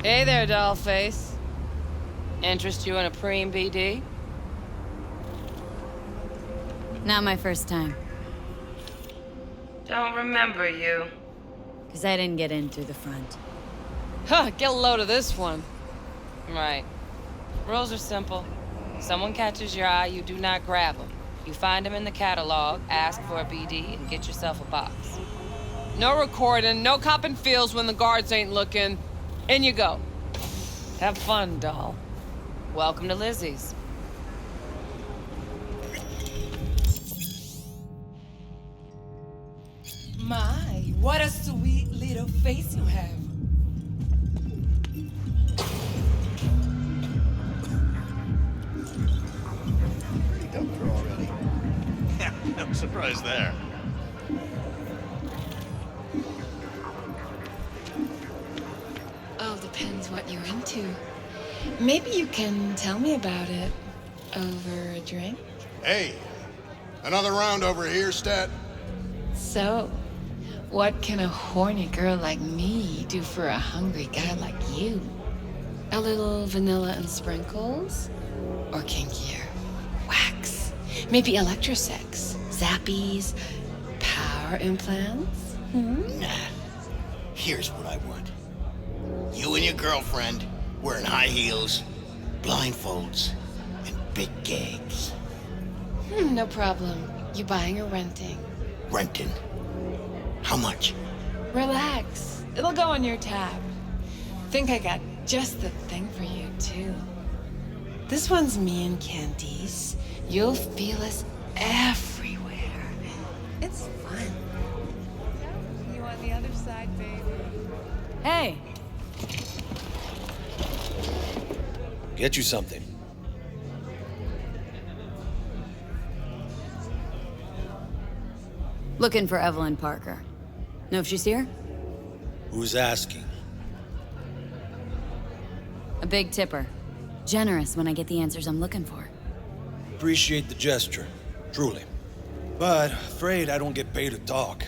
Hey there, dollface. Interest you in a preem BD? Not my first time. Don't remember you. Because I didn't get in through the front. Huh, get a load of this one. Right. Rules are simple. Someone catches your eye, you do not grab them. You find them in the catalog, ask for a BD, and get yourself a box. No recording, no copping feels when the guards ain't looking. In you go. Have fun, doll. Welcome to Lizzie's. My, what a sweet little face you have. Pretty dumped her already. Yeah, no surprise there. All depends what you're into. Maybe you can tell me about it over a drink. Hey, another round over here, Stat. So, what can a horny girl like me do for a hungry guy like you? A little vanilla and sprinkles? Or kinkier? Wax? Maybe electrosex? Zappies? Power implants? Nah. Here's what I want. You and your girlfriend wearing high heels, blindfolds, and big gags. No problem. You buying or renting? Renting. How much? Relax. It'll go on your tab. Think I got just the thing for you, too. This one's me and Candice. You'll feel us everywhere. It's fun. You on the other side, baby. Hey! Get you something. Looking for Evelyn Parker. Know if she's here? Who's asking? A big tipper. Generous when I get the answers I'm looking for. Appreciate the gesture, truly. But afraid I don't get paid to talk.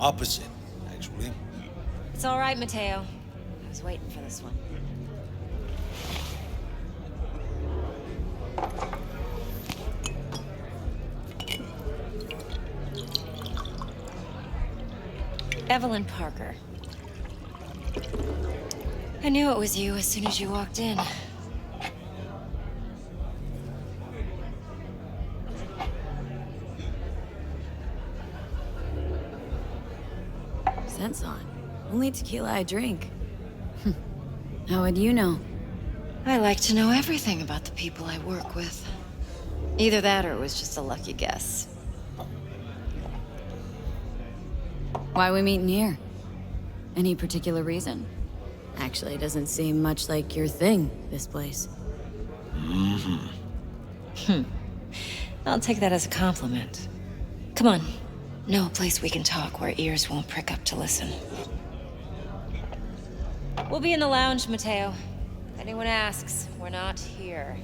Opposite, actually. It's all right, Mateo. I was waiting for this one. Evelyn Parker. I knew it was you as soon as you walked in. Scent's on. Only tequila I drink. How would you know? I like to know everything about the people I work with. Either that or it was just a lucky guess. Why are we meeting here? Any particular reason? Actually, it doesn't seem much like your thing, this place. I'll take that as a compliment. Come on. Know a place we can talk where ears won't prick up to listen. We'll be in the lounge, Mateo. If anyone asks, we're not here.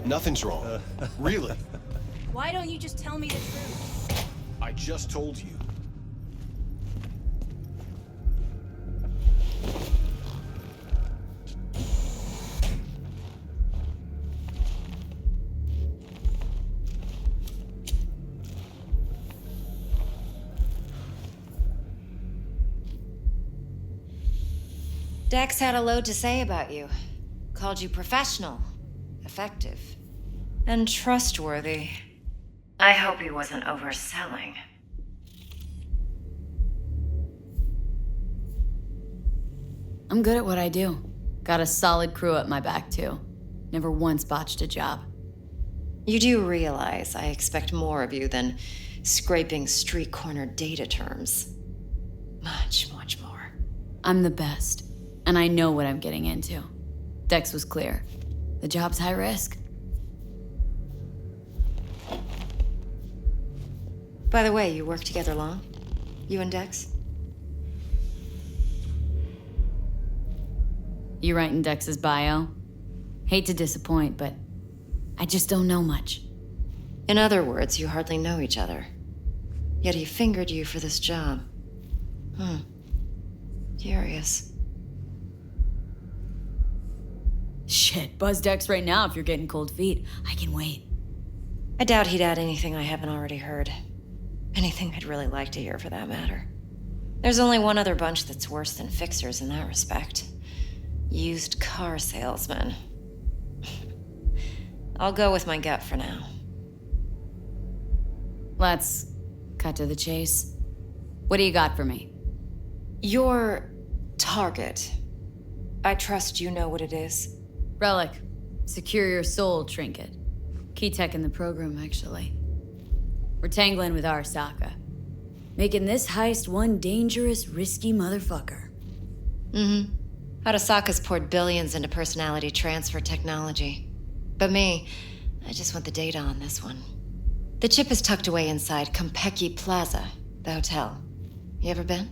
Nothing's wrong. Really. Why don't you just tell me the truth? I just told you. Dex had a load to say about you. Called you professional, effective, and trustworthy. I hope he wasn't overselling. I'm good at what I do. Got a solid crew at my back, too. Never once botched a job. You do realize I expect more of you than scraping street corner data terms. Much, much more. I'm the best, and I know what I'm getting into. Dex was clear. The job's high risk. By the way, you work together long? You and Dex? You writing Dex's bio? Hate to disappoint, but I just don't know much. In other words, you hardly know each other. Yet he fingered you for this job. Curious. Shit, buzz decks right now if you're getting cold feet. I can wait. I doubt he'd add anything I haven't already heard. Anything I'd really like to hear, for that matter. There's only one other bunch that's worse than fixers in that respect. Used car salesmen. I'll go with my gut for now. Let's cut to the chase. What do you got for me? Your target. I trust you know what it is. Relic. Secure your soul trinket. Key tech in the program, actually. We're tangling with Arasaka. Making this heist one dangerous, risky motherfucker. Arasaka's poured billions into personality transfer technology. But me, I just want the data on this one. The chip is tucked away inside Konpeki Plaza, the hotel. You ever been?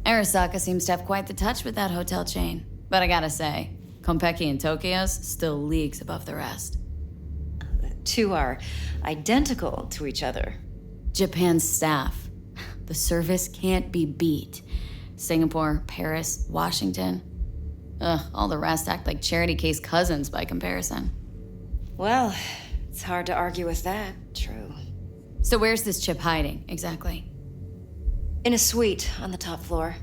Arasaka seems to have quite the touch with that hotel chain. But I gotta say, Konpeki and Tokyo's still leagues above the rest. The two are identical to each other. Japan's staff. The service can't be beat. Singapore, Paris, Washington. All the rest act like charity case cousins by comparison. Well, it's hard to argue with that, true. So where's this chip hiding, exactly? In a suite on the top floor.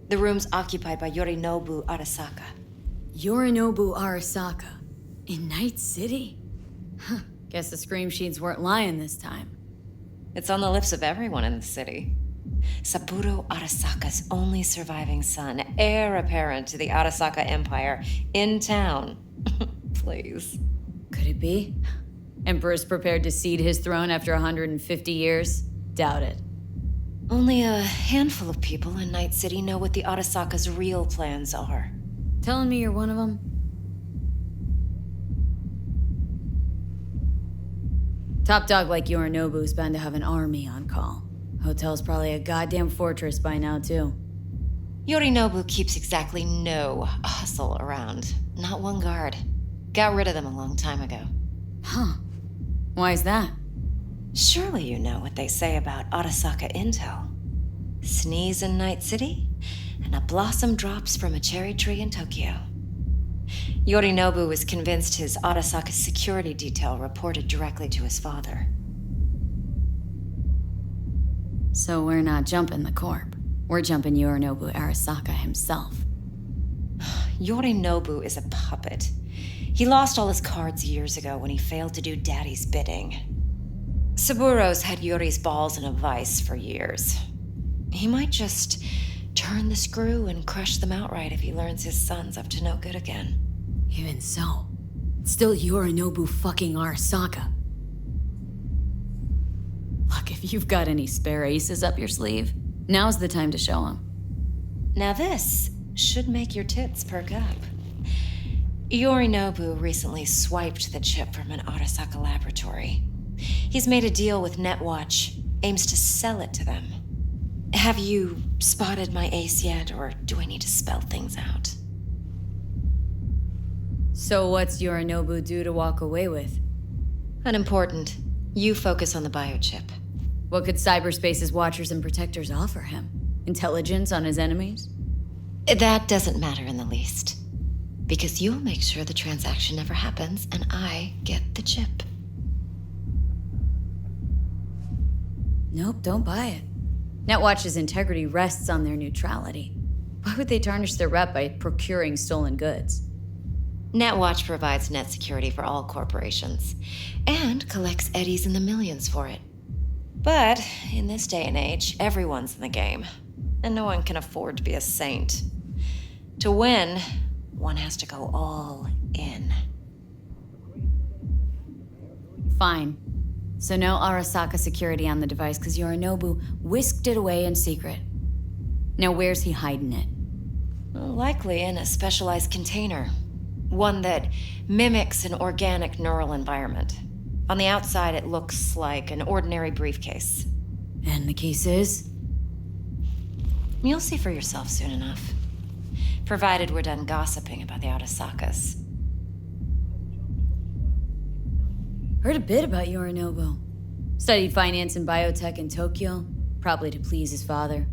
The room's occupied by Yorinobu Arasaka. Yorinobu Arasaka? In Night City? Huh. Guess the scream sheets weren't lying this time. It's on the lips of everyone in the city. Saburo Arasaka's only surviving son, heir apparent to the Arasaka Empire, in town. Please. Could it be? Emperor's prepared to cede his throne after 150 years? Doubt it. Only a handful of people in Night City know what the Arasaka's real plans are. Telling me you're one of them? Top dog like Yorinobu's bound to have an army on call. Hotel's probably a goddamn fortress by now, too. Yorinobu keeps exactly no hustle around. Not one guard. Got rid of them a long time ago. Huh. Why's that? Surely you know what they say about Arasaka intel. Sneeze in Night City, and a blossom drops from a cherry tree in Tokyo. Yorinobu was convinced his Arasaka security detail reported directly to his father. So we're not jumping the corp. We're jumping Yorinobu Arasaka himself. Yorinobu is a puppet. He lost all his cards years ago when he failed to do Daddy's bidding. Saburo's had Yuri's balls in a vice for years. He might just turn the screw and crush them outright if he learns his son's up to no good again. Even so, it's still Yorinobu fucking Arasaka. Look, if you've got any spare aces up your sleeve, now's the time to show them. Now this should make your tits perk up. Yorinobu recently swiped the chip from an Arasaka laboratory. He's made a deal with Netwatch, aims to sell it to them. Have you spotted my ace yet, or do I need to spell things out? So what's Yorinobu due to walk away with? Unimportant. You focus on the biochip. What could cyberspace's watchers and protectors offer him? Intelligence on his enemies? That doesn't matter in the least. Because you'll make sure the transaction never happens, and I get the chip. Nope, don't buy it. Netwatch's integrity rests on their neutrality. Why would they tarnish their rep by procuring stolen goods? Netwatch provides net security for all corporations, and collects eddies in the millions for it. But in this day and age, everyone's in the game, and no one can afford to be a saint. To win, one has to go all in. Fine. So no Arasaka security on the device because Yorinobu whisked it away in secret. Now where's he hiding it? Likely in a specialized container. One that mimics an organic neural environment. On the outside, it looks like an ordinary briefcase. And the case is? You'll see for yourself soon enough. Provided we're done gossiping about the Arasakas. Heard a bit about Yorinobu. Studied finance and biotech in Tokyo, probably to please his father.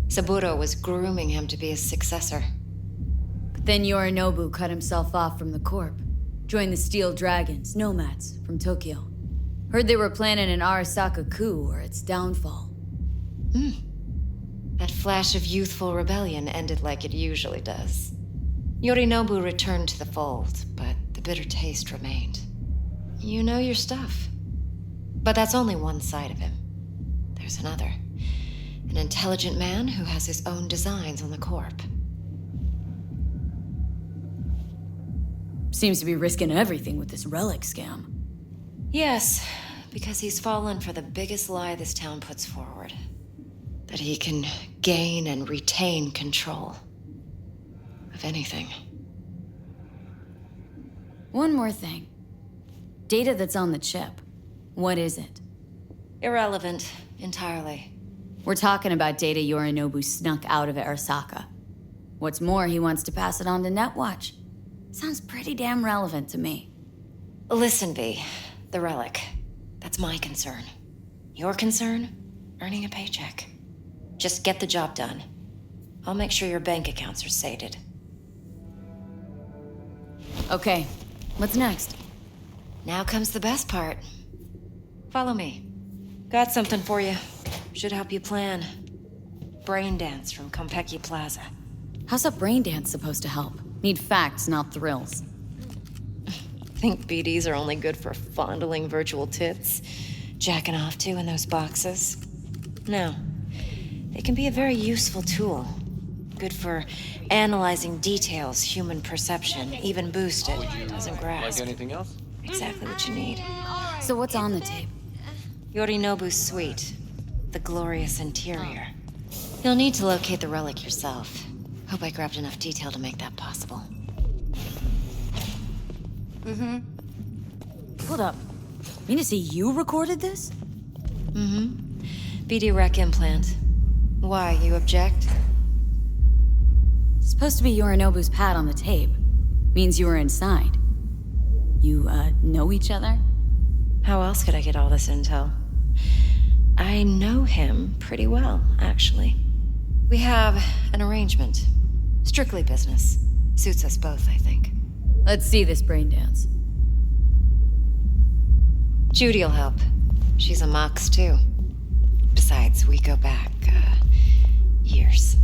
Saburo was grooming him to be his successor. But then Yorinobu cut himself off from the Corp. Joined the Steel Dragons, nomads, from Tokyo. Heard they were planning an Arasaka coup or its downfall. That flash of youthful rebellion ended like it usually does. Yorinobu returned to the fold, but the bitter taste remained. You know your stuff. But that's only one side of him. There's another. An intelligent man who has his own designs on the Corp. Seems to be risking everything with this relic scam. Yes, because he's fallen for the biggest lie this town puts forward. That he can gain and retain control of anything. One more thing. Data that's on the chip. What is it? Irrelevant, entirely. We're talking about data Yorinobu snuck out of Arasaka. What's more, he wants to pass it on to Netwatch. Sounds pretty damn relevant to me. Listen, V. The relic. That's my concern. Your concern? Earning a paycheck. Just get the job done. I'll make sure your bank accounts are sated. Okay, what's next? Now comes the best part. Follow me. Got something for you. Should help you plan. Braindance from Konpeki Plaza. How's a brain dance supposed to help? Need facts, not thrills. Think BDs are only good for fondling virtual tits? Jacking off to in those boxes? No. They can be a very useful tool. Good for analyzing details human perception, even boosted, doesn't grasp. Like anything else? Exactly what you need. So what's on the tape? Yorinobu's suite. The glorious interior. You'll need to locate the relic yourself. Hope I grabbed enough detail to make that possible. Hold up. Mean to say you recorded this? BD rec implant. Why, you object? Supposed to be Yorinobu's pad on the tape. Means you were inside. You, know each other? How else could I get all this intel? I know him pretty well, actually. We have an arrangement. Strictly business. Suits us both, I think. Let's see this brain dance. Judy'll help. She's a Mox, too. Besides, we go back, years.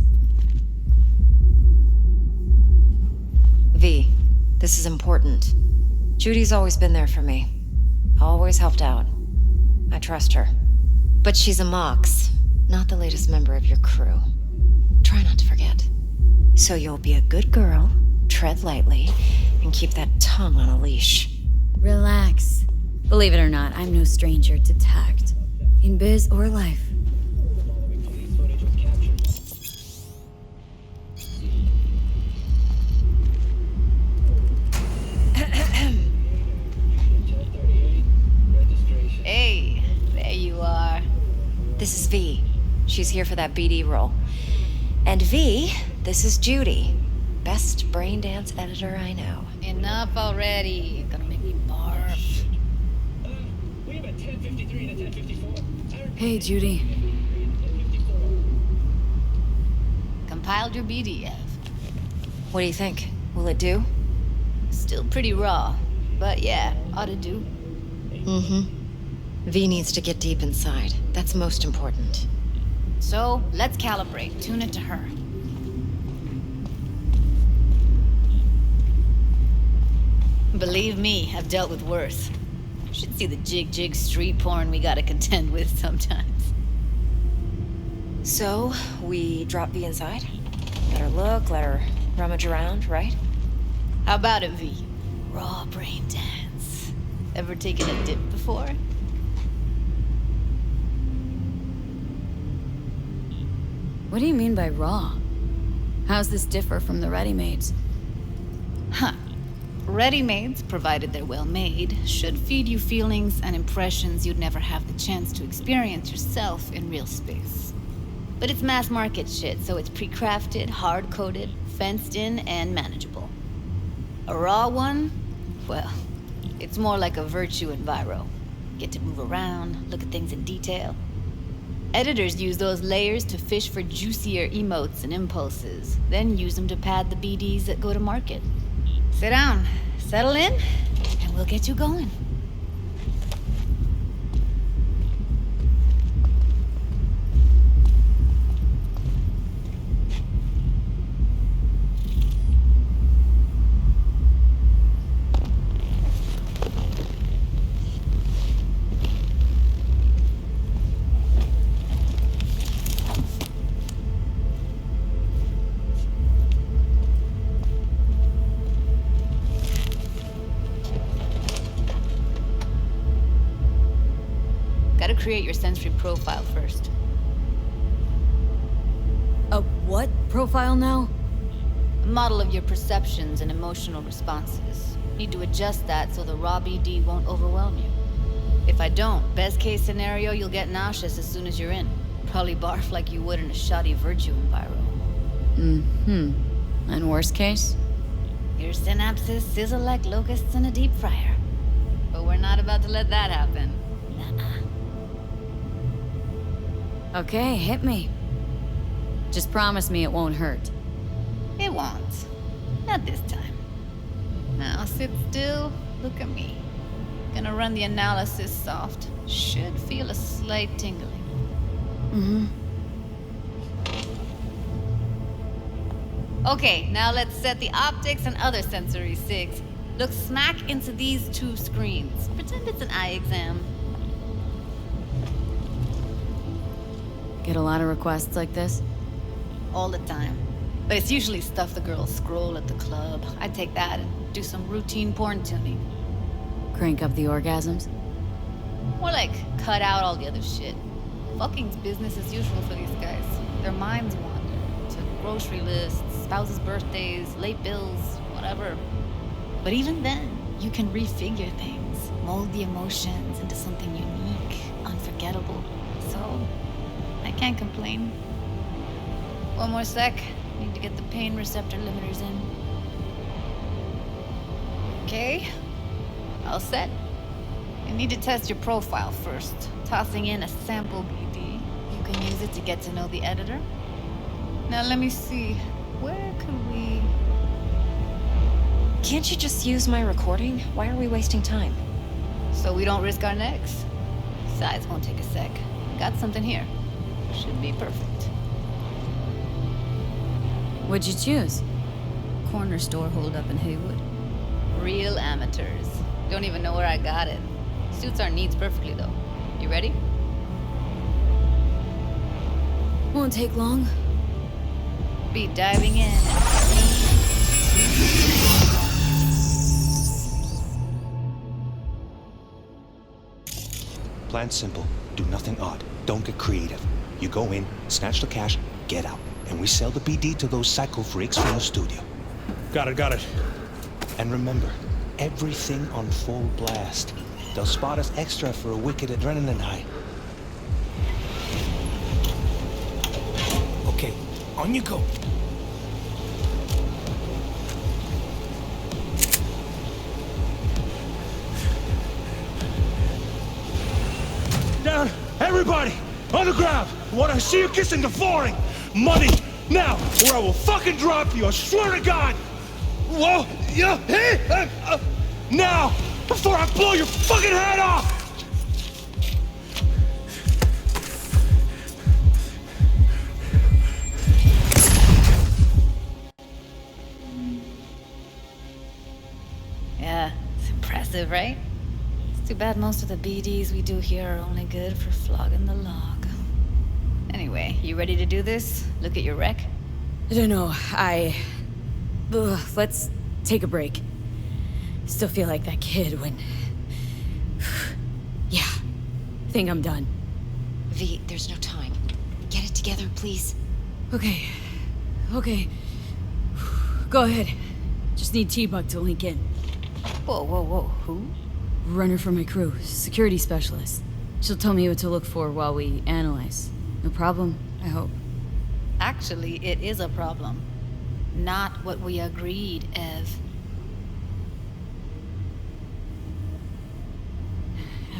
V, this is important. Judy's always been there for me. Always helped out. I trust her. But she's a Mox, not the latest member of your crew. Try not to forget. So you'll be a good girl, tread lightly, and keep that tongue on a leash. Relax. Believe it or not, I'm no stranger to tact. In biz or life. Hey, there you are. This is V. She's here for that BD role. And V, this is Judy. Best braindance editor I know. Enough already. Gonna make me barf. We have a 10:53 and a 10:54. Hey, Judy. Compiled your BDF. What do you think? Will it do? Still pretty raw, but yeah, ought to do. V needs to get deep inside. That's most important. So, let's calibrate. Tune it to her. Believe me, I've dealt with worse. Should see the jig street porn we gotta contend with sometimes. So, we drop V inside? Let her look, let her rummage around, right? How about it, V? Raw brain dance. Ever taken a dip before? What do you mean by raw? How's this differ from the ready-mades? Huh. Ready-mades, provided they're well made, should feed you feelings and impressions you'd never have the chance to experience yourself in real space. But it's mass market shit, so it's pre-crafted, hard-coded, fenced in, and manageable. A raw one? Well, It's more like a virtue enviro. Get to move around, look at things in detail. Editors use those layers to fish for juicier emotes and impulses, then use them to pad the BDs that go to market. Sit down, settle in, and we'll get you going. Gotta create your sensory profile first. A what profile now? A model of your perceptions and emotional responses. Need to adjust that so the raw BD won't overwhelm you. If I don't, best case scenario, you'll get nauseous as soon as you're in. Probably barf like you would in a shoddy virtue enviro. And worst case? Your synapses sizzle like locusts in a deep fryer. But we're not about to let that happen. Nuh-uh. Okay, hit me. Just promise me it won't hurt. It won't. Not this time. Now sit still, look at me. Gonna run the analysis soft. Should feel a slight tingling. Okay, now let's set the optics and other sensory sigs. Look smack into these two screens. Pretend it's an eye exam. Get a lot of requests like this? All the time. But it's usually stuff the girls scroll at the club. I take that and do some routine porn tuning. Crank up the orgasms? More like cut out all the other shit. Fucking's business as usual for these guys. Their minds wander to grocery lists, spouses' birthdays, late bills, whatever. But even then, you can refigure things, mold the emotions into something unique, unforgettable. So, I can't complain. One more sec. Need to get the pain receptor limiters in. Okay. All set. I need to test your profile first. Tossing in a sample BD. You can use it to get to know the editor. Now let me see. Where could we... Can't you just use my recording? Why are we wasting time? So we don't risk our necks. Besides, won't take a sec. Got something here. Should be perfect. What'd you choose? Corner store holdup in Haywood. Real amateurs. Don't even know where I got it. Suits our needs perfectly, though. You ready? Won't take long. Be diving in. Plan simple. Do nothing odd. Don't get creative. You go in, snatch the cash, get out. And we sell the BD to those psycho freaks from the studio. Got it. And remember, everything on full blast. They'll spot us extra for a wicked adrenaline high. Okay, on you go. Down! Everybody! On the ground! I want to see you kissing the flooring! Money! Now! Or I will fucking drop you! I swear to God! Whoa! Yeah! Hey! Now! Before I blow your fucking head off! Yeah, it's impressive, right? It's too bad most of the BDs we do here are only good for flogging the log. Anyway, you ready to do this? Look at your rec? I don't know, let's take a break. Still feel like that kid when... Yeah, think I'm done. V, there's no time. Get it together, please. Okay. Go ahead. Just need T-Bug to link in. Whoa, who? Runner for my crew, security specialist. She'll tell me what to look for while we analyze. No problem, I hope. Actually, it is a problem. Not what we agreed, Ev.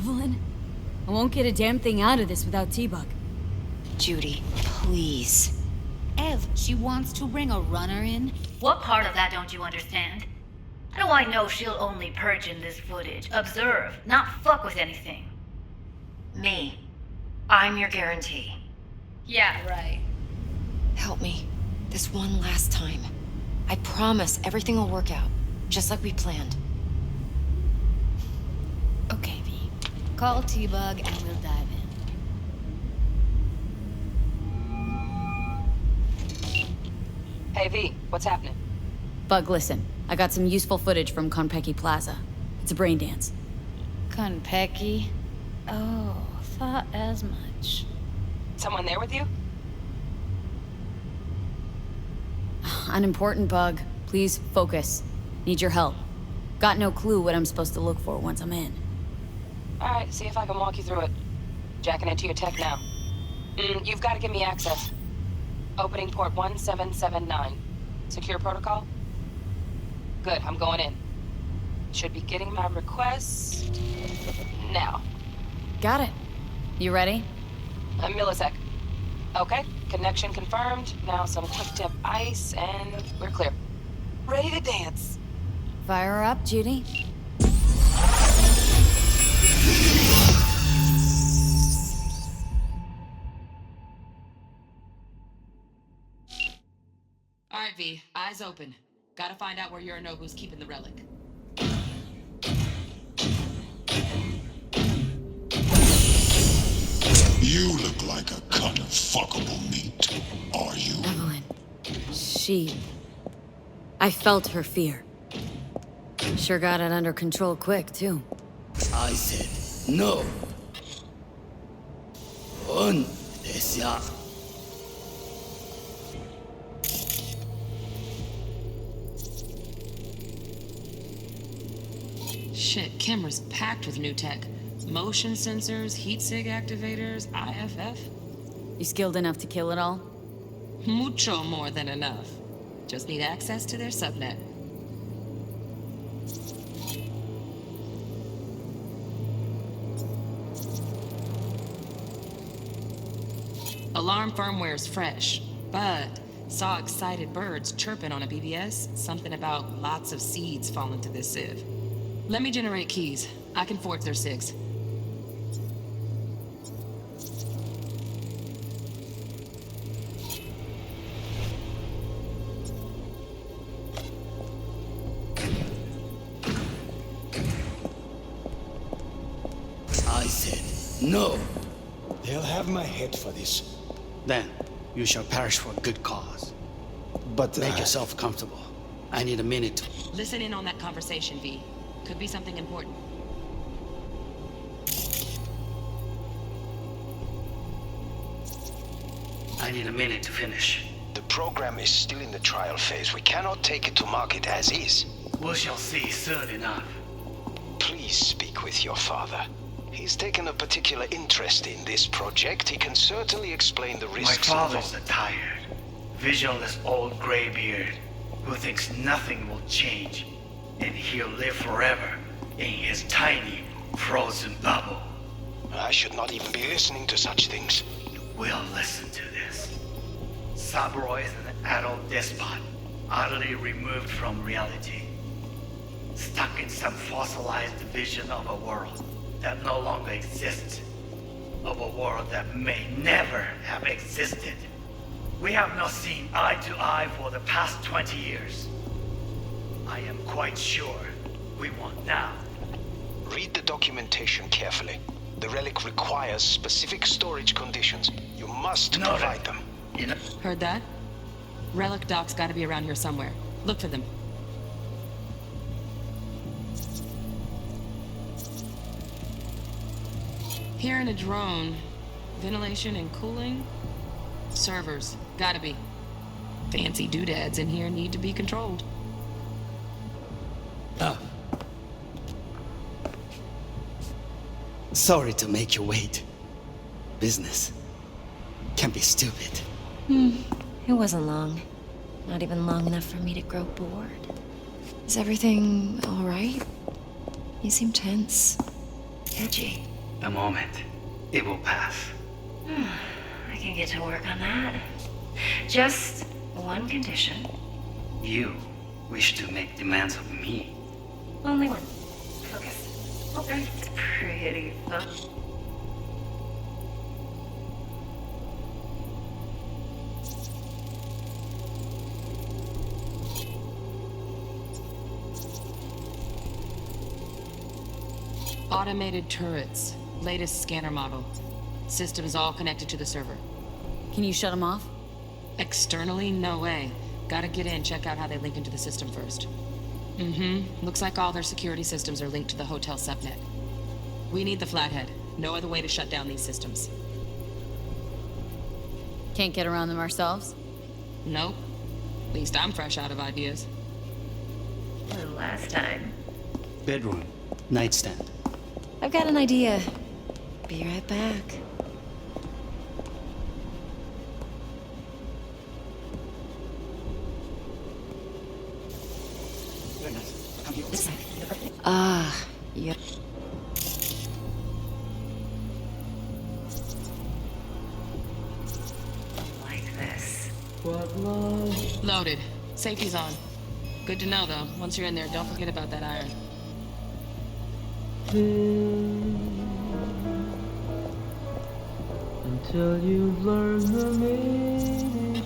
Evelyn? I won't get a damn thing out of this without T-Bug. Judy, please. Ev, she wants to bring a runner in? What part of that don't you understand? How do I know she'll only purge in this footage, observe, not fuck with anything? Me. I'm your guarantee. Yeah, right. Help me. This one last time. I promise everything will work out, just like we planned. Okay, V. Call T-Bug and we'll dive in. Hey, V, what's happening? Bug, listen. I got some useful footage from Konpeki Plaza. It's a brain dance. Konpeki? Oh, thought as much. Someone there with you? Unimportant, Bug. Please focus. Need your help. Got no clue what I'm supposed to look for once I'm in. Alright, see if I can walk you through it. Jacking into your tech now. You've got to give me access. Opening port 1779. Secure protocol? Good, I'm going in. Should be getting my requests now. Got it. You ready? A millisec. Okay, connection confirmed. Now some quick tip ice, and we're clear. Ready to dance. Fire her up, Judy. Alright, V, eyes open. Gotta find out where Yorinobu's keeping the relic. You look like a cut of fuckable meat, are you? Evelyn. She... I felt her fear. Sure got it under control quick, too. I said no. Shit, camera's packed with new tech. Motion sensors, heat sig activators, IFF. You skilled enough to kill it all? Mucho more than enough. Just need access to their subnet. Alarm firmware's fresh, but saw excited birds chirping on a BBS. Something about lots of seeds falling to this sieve. Let me generate keys. I can forge their SIGs. I said no. They'll have my head for this. Then you shall perish for a good cause. But Make yourself comfortable. I need a minute to... Listen in on that conversation, V. Could be something important. I need a minute to finish. The program is still in the trial phase. We cannot take it to market as is. We shall see soon enough. Please speak with your father. He's taken a particular interest in this project. He can certainly explain the risks. My father's a tired, visionless old graybeard who thinks nothing will change, and he'll live forever in his tiny, frozen bubble. I should not even be listening to such things. We'll listen to this. Saburo is an adult despot, utterly removed from reality. Stuck in some fossilized vision of a world that no longer exists. Of a world that may never have existed. We have not seen eye to eye for the past 20 years. I am quite sure we want now. Read the documentation carefully. The relic requires specific storage conditions. You must provide them. Heard that? Relic doc's gotta be around here somewhere. Look for them. Hearing a drone. Ventilation and cooling? Servers. Gotta be. Fancy doodads in here need to be controlled. Sorry to make you wait. Business can be stupid. It wasn't long. Not even long enough for me to grow bored. Is everything all right? You seem tense. Edgy. The moment, it will pass. I can get to work on that. Just one condition. You wish to make demands of me. Only one. Focus. It's pretty fun. Automated turrets. Latest scanner model. Systems all connected to the server. Can you shut them off? Externally, no way. Gotta get in, check out how they link into the system first. Looks like all their security systems are linked to the hotel subnet. We need the Flathead. No other way to shut down these systems. Can't get around them ourselves? Nope. At least I'm fresh out of ideas. The last time. Bedroom. Nightstand. I've got an idea. Be right back. Ah, yep. Like this. Loaded. Safety's on. Good to know, though. Once you're in there, don't forget about that iron. Until you've learned the meaning.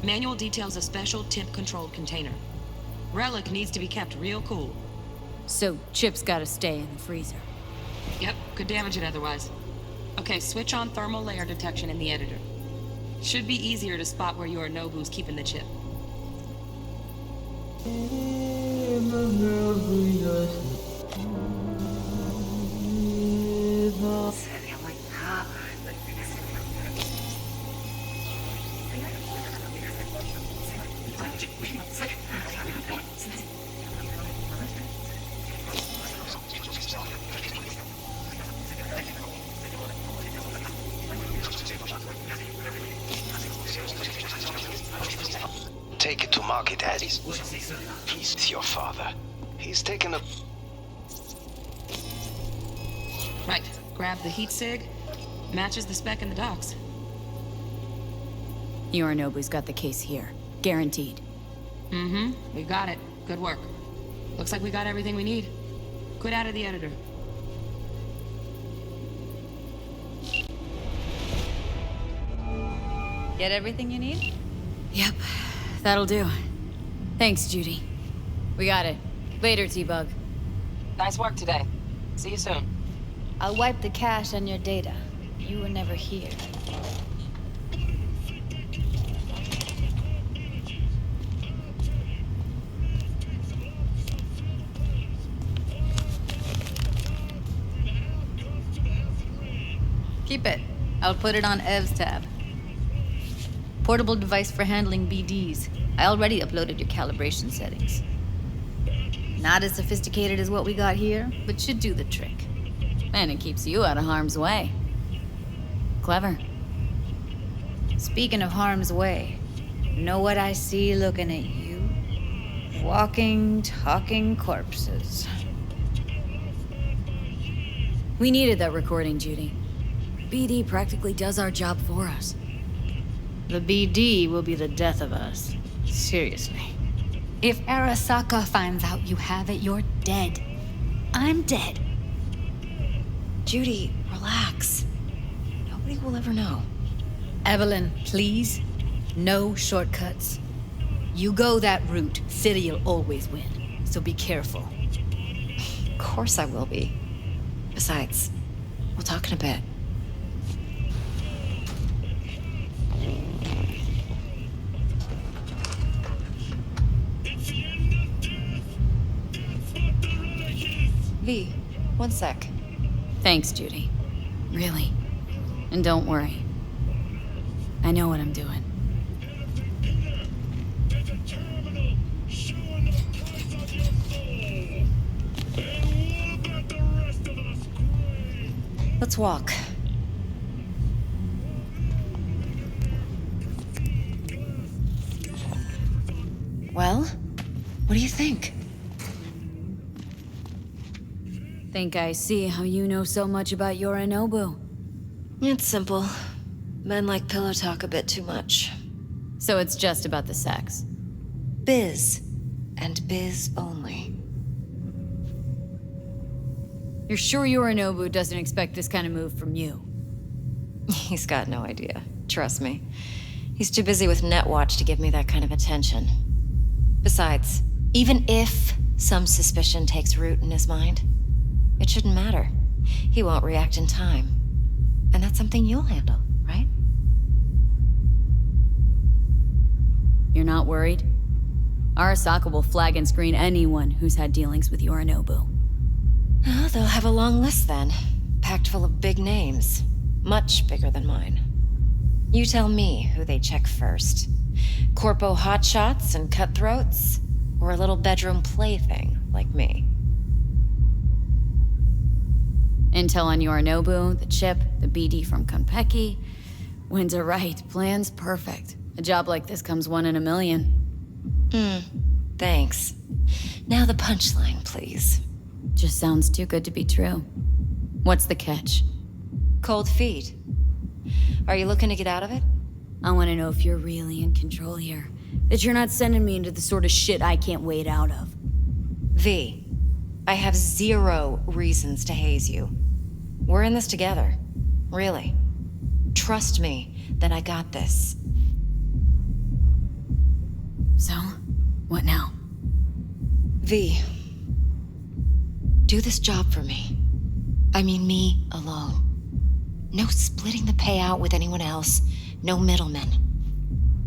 Manual details a special temp-controlled container. Relic needs to be kept real cool. So Chip's gotta stay in the freezer. Yep, could damage it otherwise. Okay, switch on thermal layer detection in the editor. Should be easier to spot where Yorinobu's keeping the chip. Take it to market, Addis. He's your father. He's taken a... Right, grab the heat sig. Matches the spec in the docs. Yorinobu's got the case here. Guaranteed. We got it. Good work. Looks like we got everything we need. Quit out of the editor. Get everything you need? Yep, that'll do. Thanks, Judy. We got it. Later, T-Bug. Nice work today. See you soon. I'll wipe the cache on your data. You were never here. Keep it. I'll put it on Ev's tab. Portable device for handling BDs. I already uploaded your calibration settings. Not as sophisticated as what we got here, but should do the trick. And it keeps you out of harm's way. Clever. Speaking of harm's way, know what I see looking at you? Walking, talking corpses. We needed that recording, Judy. BD practically does our job for us. The BD will be the death of us. Seriously. If Arasaka finds out you have it, you're dead. I'm dead. Judy, relax. Nobody will ever know. Evelyn, please. No shortcuts. You go that route, City'll always win. So be careful. Of course I will be. Besides, we'll talk in a bit. V, one sec. Thanks, Judy. Really. And don't worry. I know what I'm doing. Let's walk. Well, what do you think? Think I see how you know so much about Yorinobu. It's simple. Men like pillow talk a bit too much. So it's just about the sex. Biz. And biz only. You're sure Yorinobu doesn't expect this kind of move from you? He's got no idea. Trust me. He's too busy with Netwatch to give me that kind of attention. Besides, even if some suspicion takes root in his mind, it shouldn't matter. He won't react in time. And that's something you'll handle, right? You're not worried? Arasaka will flag and screen anyone who's had dealings with Yorinobu. Oh, they'll have a long list then. Packed full of big names. Much bigger than mine. You tell me who they check first. Corpo hotshots and cutthroats? Or a little bedroom plaything like me? Intel on Yorinobu, the chip, the BD from Konpeki. Winds right, plan's perfect. A job like this comes 1 in a million. Thanks. Now the punchline, please. Just sounds too good to be true. What's the catch? Cold feet. Are you looking to get out of it? I want to know if you're really in control here. That you're not sending me into the sort of shit I can't wade out of. V, I have 0 reasons to haze you. We're in this together. Really. Trust me that I got this. So, what now? V, do this job for me. I mean me alone. No splitting the payout with anyone else. No middlemen.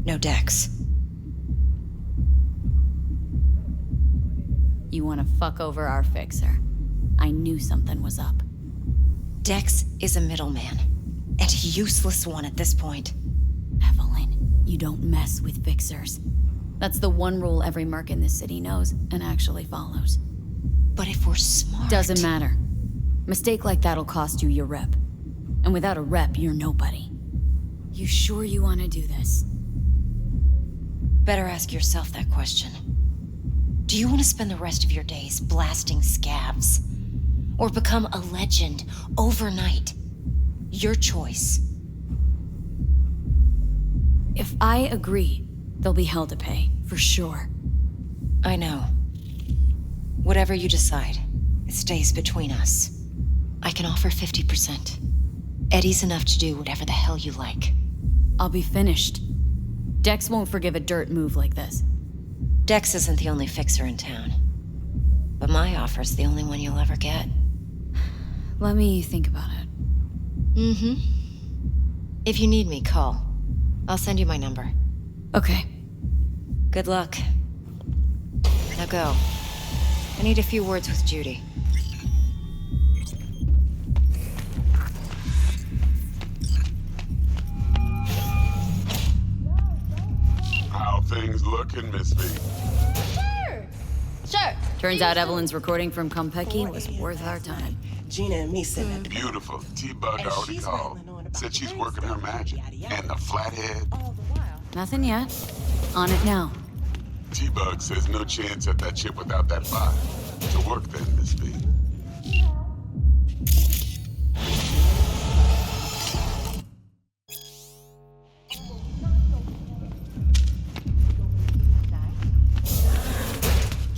No Dex. You want to fuck over our fixer. I knew something was up. Dex is a middleman. And a useless one at this point. Evelyn, you don't mess with fixers. That's the one rule every merc in this city knows and actually follows. But if we're smart... Doesn't matter. Mistake like that'll cost you your rep. And without a rep, you're nobody. You sure you want to do this? Better ask yourself that question. Do you want to spend the rest of your days blasting scabs? Or become a legend overnight? Your choice. If I agree, there'll be hell to pay, for sure. I know. Whatever you decide, it stays between us. I can offer 50%. Eddie's enough to do whatever the hell you like. I'll be finished. Dex won't forgive a dirt move like this. Dex isn't the only fixer in town. But my offer's the only one you'll ever get. Let me think about it. If you need me, call. I'll send you my number. Okay. Good luck. Now go. I need a few words with Judy. How things looking, Miss V? Sure. Turns out Evelyn's recording from Konpeki was worth our time. Gina and me sitting at the Beautiful. T-Bug already called. Said she's working her magic. And the flathead. Nothing yet. On it now. T-Bug says no chance at that chip without that bot. To work then, Miss V.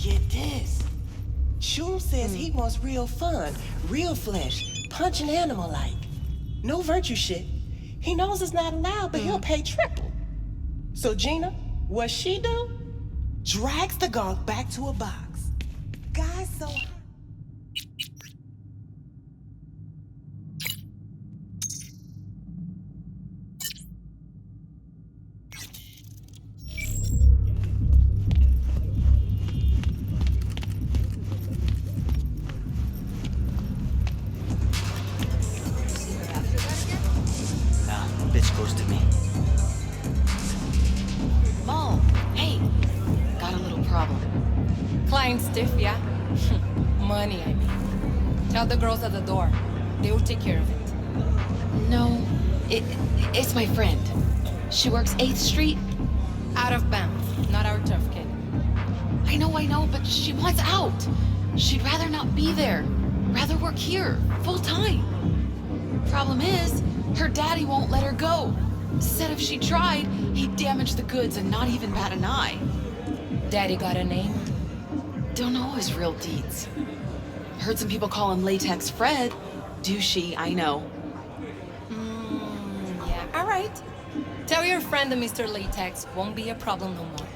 Get this. Shum says he wants real fun, real flesh, punch an animal like. No virtue shit. He knows it's not allowed, but he'll pay triple. So Gina, what she do? Drags the gonk back to a box. Guy's so hot. Nah, bitch ghosted me. Mo, hey, got a little problem. Client stiff, yeah? Money, I mean. Tell the girls at the door. They will take care of it. No, it's my friend. She works 8th Street. Out of bounds. Not our tough kid. I know, but she wants out. She'd rather not be there. Rather work here, full time. Problem is, her daddy won't let her go. Said if she tried, he'd damage the goods and not even bat an eye. Daddy got a name? Don't know his real deeds. Heard some people call him Latex Fred. Douchey, I know. Yeah, all right. Tell your friend that Mr. Latex won't be a problem no more.